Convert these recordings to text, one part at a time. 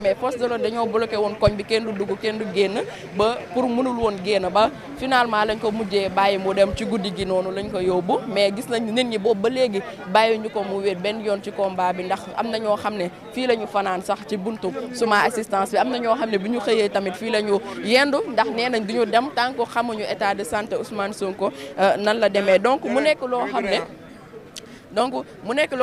mais force de l'ordre dañoo bloqué woon koñ bi kenn du dugg kenn du génn ba pour mënul woon génn ba finalement lañ ko mujjee bàyyi mu dem ci guddi gi noonu lañ ko yóbbu mais gis nañ nit ñi boobu ba léegi bàyyi ñu ko mu wéet benn yoon ci combat bi ndax am na ñoo xam ne fii la ñu fanaan sax ci buntu suma assistance bi am na ñoo xam ne bi ñu xëyee tamit fii la ñu yendu ndax nee nañ du ñu dem tant que xamuñu état de santé Ousmane Sonko nan la demee donc mu nekk loo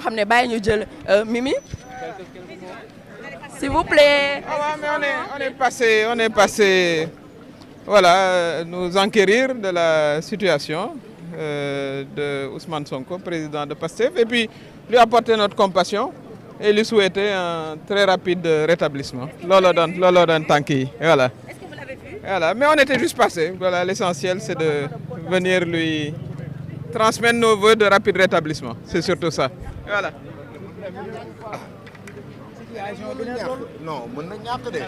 xam ne bàyyi ñu jël Mimi s'il vous plaît. Ah ouais, mais on est passé, voilà, nous enquérir de la situation de Ousmane Sonko, président de PASTEF, et puis lui apporter notre compassion et lui souhaiter un très rapide rétablissement. Lolo donne tanki, voilà. Est-ce que vous l'avez vu? Voilà, mais on était juste passé. Voilà, l'essentiel c'est de venir lui transmettre nos vœux de rapide rétablissement. C'est surtout ça. Voilà. Non mën na ñàkk de.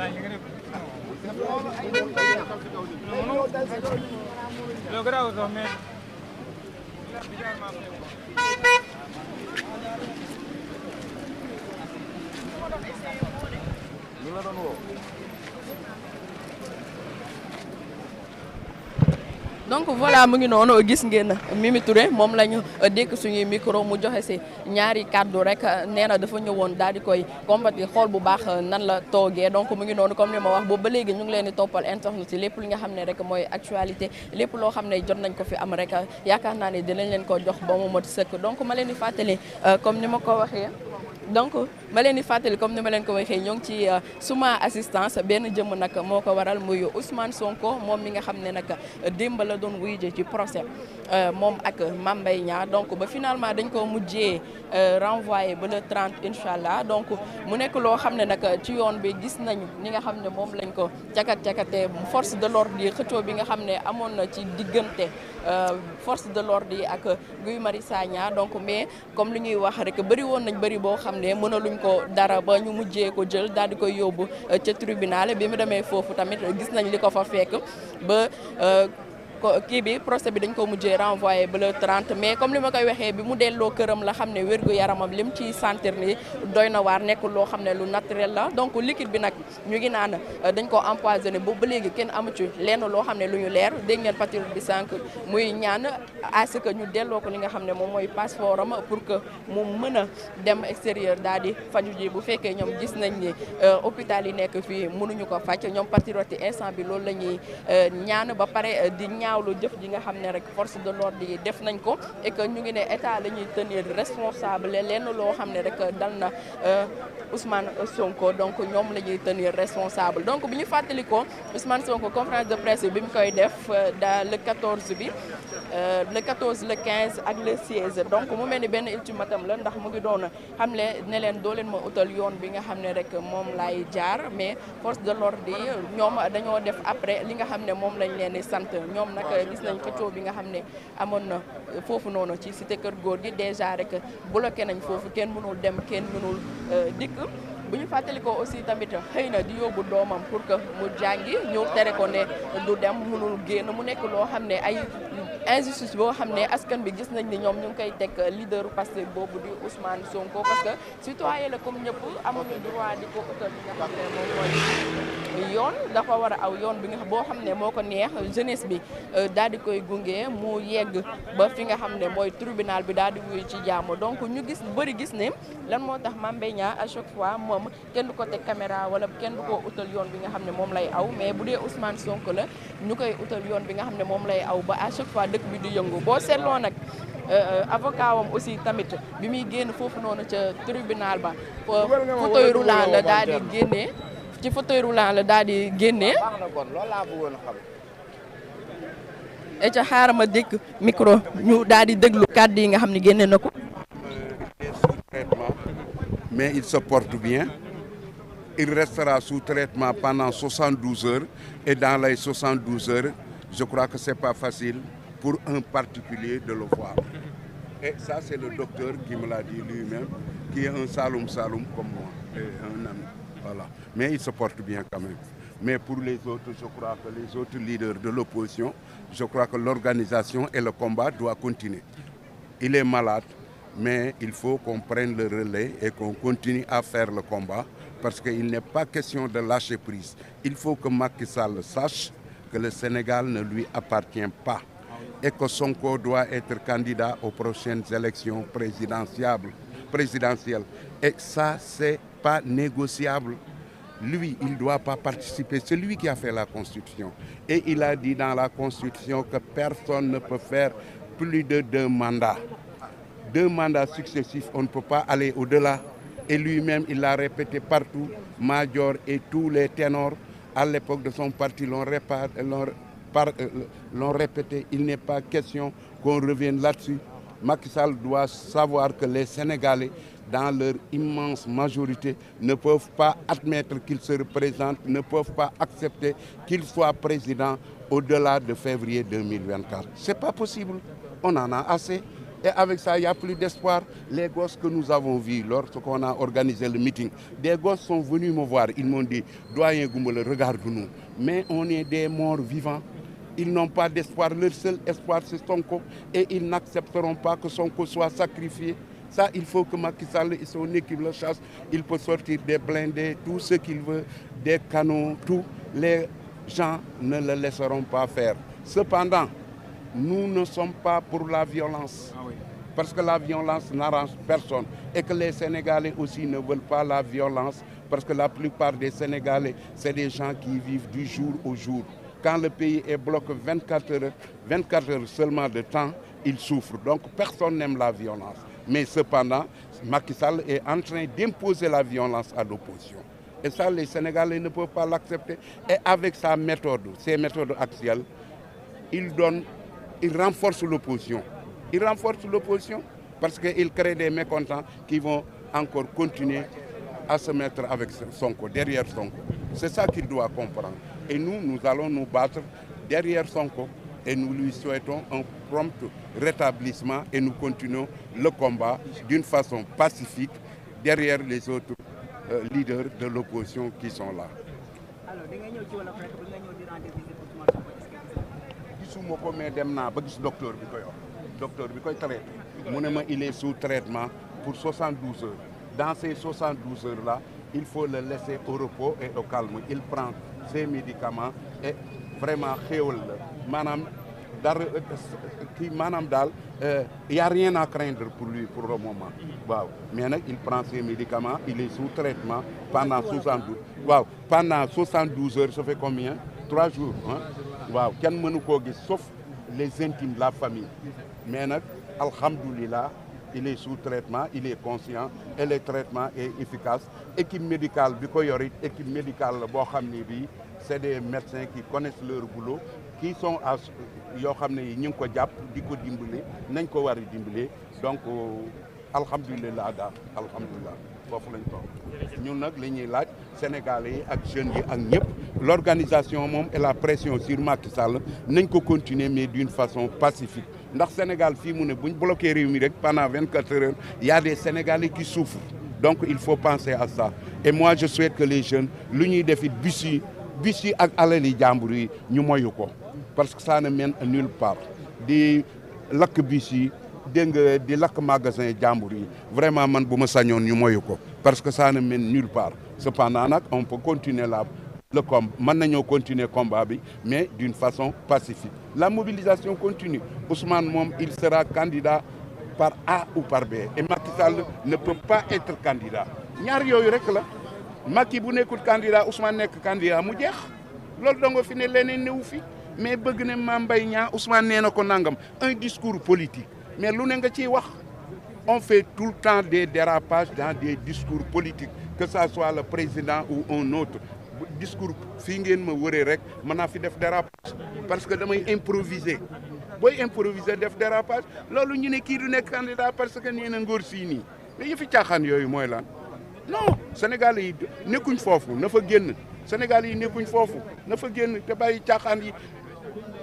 donc voilà mu ngi noonu gis ngeen Mimi Touré moom la ñu dékk suñuy micro mu joxe si ñaari kàddu rek nee na dafa ñëwoon daal di koy combattre xool bu baax nan la toogee donc mu ngi noonu comme ni ma wax boobu ba léegi ñu ngi leen di toppal internet yi lépp li nga xam ne rek mooy actualité lépp loo xam ne jot nañ ko fi am rek yaakaar naa ne dinañ leen ko jox ba mu mot sëkk donc ma leen di fàttali comme ni ma ko waxee. donc ma leen di fàttali comme ni ma leen ko waxee ñoo ngi ci suma assistance benn jëmm nag moo ko waral muy Ousmane Sonko moom mi nga xam ne nag démb la doon wuy ji ci procès moom ak Mame Mbaye Niang donc ba finalement dañ ko mujjee renvoyé ba le 30 incha allah donc mu nekk loo xam ne nag ci yoon bi gis nañu ni nga xam ne moom lañ ko cakat-cakatee force de l'ordre yi xëccoo bi nga xam ne amoon na ci diggante force de l'ordre yi ak Guy Marius Sagna donc mais comme li ñuy wax rek bëri woon nañ bëri boo xam ne mënaluñ ko dara ba ñu mujjee ko jël daal di koy yóbbu ca tribunal bi mu demee foofu tamit gis nañ li ko fa fekk ba kii bi procès bi dañ ko mujjee renvoyé ba le 30 mais comme li ma koy waxee bi mu delloo këram la xam ne wérgu yaramam lim ci sentir ni doy na waar nekkul loo xam ne lu naturel la donc liquide bi nag ñu ngi naan dañ ko empoisonné boobu ba léegi kenn amu ci lenn loo xam ne lu ñu leer dégg ngeen patriote bi sànq muy ñaan à ce que ñu delloo ko li nga xam ne moom mooy passeport am pour que mu mën a dem extérieur daal di faju ji bu fekkee ñoom gis nañ ni hôpital yi nekk fii mënuñu ko faj ñoom patriote yi instant bi loolu la ñuy ñaan ba pare di ñaawlu jëf ji nga xam ne rek force de l'ordre yi def nañ ko et que ñu ngi ne état la ñuy tenir responsable lenn loo xam ne rek dal na Ousmane Sonko donc ñoom la ñuy tenir responsable donc bi ñu fàttali ko Ousmane Sonko conférence de presse bi mu koy def le 14 bi le 14 le 15 ak le 16 donc mu mel ni benn ultimatum la ndax mu ngi doon xamle ne leen doo leen ma utal yoon bi nga xam ne rek moom lay jaar mais force de l'ordre yi ñoom dañoo def après li nga xam ne moom lañ leen di sant ñoom nag gis nañ xëccoo bi nga xam ne amoon na foofu noonu ci cité kër góor gi déjà rek bloqué nañ foofu kenn mënul dem kenn mënul dikk bu ñu fàttali ko aussi tamit xëy na di yóbbu doomam pour que mu jàngi ñu tere ko ne du dem mënul génn mu nekk loo xam ne ay injustice boo xam ne askan bi gis nañ ni ñoom ñu ngi koy teg leader Pastef boobu di Ousmane Sonko parce que citoyen la comme ñëpp amuñu droit di ko utal li nga xam ne moom mooy yoon dafa war a aw yoon bi nga boo xam ne moo ko neex jeunesse bi daal di koy gunge mu yegg ba fi nga xam ne mooy tribunal bi daal di wuyu ci jàmm donc ñu gis bëri gis ne lan moo tax Mame Mbaye Niang à chaque fois moom kenn du ko teg caméra wala kenn du ko utal yoon bi nga xam ne moom lay aw mais bu dee Ousmane Sonko la ñu koy utal yoon bi nga xam ne moom lay aw ba à chaque fois dëkk bi di yëngu boo seetloo nag avocat wam aussi tamit bi muy génn foofu noonu ca tribunal ba fauteuil roulant la daal di génnee ci fauteuil roulant la daal di génnee et ca xaaral ma dégg micro ñu daal di déglu kàddu yi nga xam ne génne na ko. Mais il se porte bien. Il restera sous traitement pendant 72 heures et dans les 72 heures, je crois que c'est pas facile pour un particulier de le voir. Et ça, c'est le docteur qui me l'a dit lui-même, qui est un Saloum comme moi, et un ami. Voilà. Mais il se porte bien quand même. Mais pour les autres, je crois que les autres leaders de l'opposition, je crois que l'organisation et le combat doivent continuer. Il est malade, mais il faut qu'on prenne le relais et qu'on continue à faire le combat parce qu'il n'est pas question de lâcher prise. Il faut que Macky Sall sache que le Sénégal ne lui appartient pas et que Sonko doit être candidat aux prochaines élections présidentielles. Et ça, c'est pas négociable. Lui, il ne doit pas participer. C'est lui qui a fait la Constitution. Et il a dit dans la Constitution que personne ne peut faire plus de 2 mandats. 2 mandats successifs, on ne peut pas aller au-delà. Et lui-même, il l'a répété partout. Madior et tous les ténors, à l'époque de son parti, l'ont répété. Il n'est pas question qu'on revienne là-dessus. Macky Sall doit savoir que les Sénégalais, dans leur immense majorité, ne peuvent pas admettre qu'il se représente, ne peuvent pas accepter qu'il soit président au-delà de février 2024. Ce n'est pas possible. On en a assez. Et avec ça, il n'y a plus d'espoir. Les gosses que nous avons vus lorsqu'on a organisé le meeting, des gosses sont venus me voir. Ils m'ont dit, doyen Goumbele, regarde-nous. Mais on est des morts vivants. Ils n'ont pas d'espoir. Leur seul espoir, c'est Sonko. Et ils n'accepteront pas que Sonko soit sacrifié. Ça, il faut que Macky Sall et son équipe le chassent. Il peut sortir des blindés, tout ce qu'il veut, des canons, tout. Les gens ne le laisseront pas faire. Cependant, nous ne sommes pas pour la violence. Parce que la violence n'arrange personne. Et que les Sénégalais aussi ne veulent pas la violence. Parce que la plupart des Sénégalais, c'est des gens qui vivent du jour au jour. Quand le pays est bloqué 24 heures seulement de temps, ils souffrent. Donc personne n'aime la violence. Mais cependant, Macky Sall est en train d'imposer la violence à l'opposition. Et ça, les Sénégalais ne peuvent pas l'accepter. Et avec sa méthode, ses méthodes actuelles, il renforce l'opposition. Il renforce l'opposition parce qu'il crée des mécontents qui vont encore continuer à se mettre avec Sonko, derrière Sonko. C'est ça qu'il doit comprendre. Et nous allons nous battre derrière Sonko et nous lui souhaitons un prompt rétablissement et nous continuons le combat d'une façon pacifique derrière les autres leaders de l'opposition qui sont là. Alors, gisuma ko mais dem naa ba gis docteur bi koy traité mu ne ma il est sous traitement pour 72 heures. Dans ces 72 heures là, il faut le laisser au repos et au calme. Il prend ses médicaments et vraiment xéewal la maanaam dara kii maanaam daal y a rien à craindre pour lui pour le moment. waaw mais nag il prend ses médicaments, il est sous traitement pendant 72 heures. Ça fait combien? 3 jours hein. waaw kenn mënu koo gis sauf les intimes, la famille. Mais nag alhamdoulilah, il est sous traitement, il est conscient et le traitement est efficace. Équipe médicale bi ko yorit équipe médicale la boo xam ne bii c'est des médecins qui connaissent leur boulot, qui sont yoo xam ne yi ñu ngi ko jàpp di ko dimbali nañ ko war a dimbali. Donc alhamdulilah daal alhamdulilah foofu lañ toog ñun nag li ñuy laaj Sénégalais yi ak jeunes yi ak ñëpp l'organisation moom et la pression sur Macky Sall nañ ko continuer mais d'une façon pacifique. ndax Sénégal fii mu ne buñ bloqué réew mi rek pendant 24 heures il y a des Sénégalais qui souffrent. Donc il faut penser à ça. Et moi je souhaite que les jeunes lu ñuy def it bis yi ak alali jàmbur yi ñu moyu ko parce que ça ne mène à nulle part. di lakk bis yi dégg nga di lakk magasin jàmbur yi vraiment man bu ma sañoon ñu moyu ko parce que ça ne mène nulle part. Cependant nag on peut continuer le combat mën nañoo continuer combat bi mais d'une façon pacifique. La mobilisation continue. Ousmane moom il sera candidat par A ou par B et Macky Sall ne peut pas être candidat. ñaar yooyu rek la Macky bu nekkul candidat Ousmane nekk candidat mu jeex loolu dongo fi ne leneen newu fi. Mais bëgg ne Mame Mbaye Niang Ousmane nee na ko nangam un discours politique mais lu ne nga ciy wax. On fait tout le temps des dérapages dans des discours politiques que ça soit le président ou un autre discours fii ngeen ma wëree rek mën naa fi def dérapage parce que damay improviser booy improviser def dérapage loolu ñu ne kii du nekk candidat parce que nee na ngóor sii nii mais yëfi caaxaan yooyu mooy lan non Sénégal yi nekkuñ foofu na fa génn Sénégal yi nekkuñ foofu na fa génn te bàyyi caaxaan yi.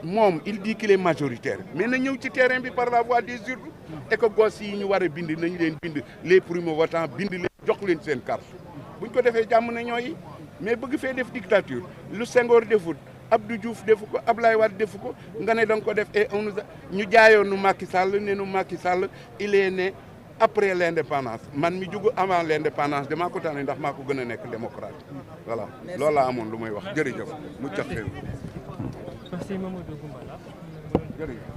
moom il dit qu'il est majoritaire mais na ñëw ci terrain bi par la voie des urnes et que gosses yi ñu war a bind nañu leen bind les primo-votants bind leen jox leen seen carte buñ ko defee jàmm na ñooyi mais bëgg fee def dictature lu Senghor defut Abdou Diouf defu ko Ablaye Wade defu ko nga ne da nga ko def et ñu jaayoon nu Macky Sall ne nu Macky Sall il est né après l'indépendance man mi jugu avant l'indépendance damaa ko tànn ndax maa ko gën a nekk démocrate voilà loolu laa amoon lu may wax jërëjëf mu cax xew merci Mamadou Goumbala jërëjëf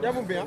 Ya, muy bien.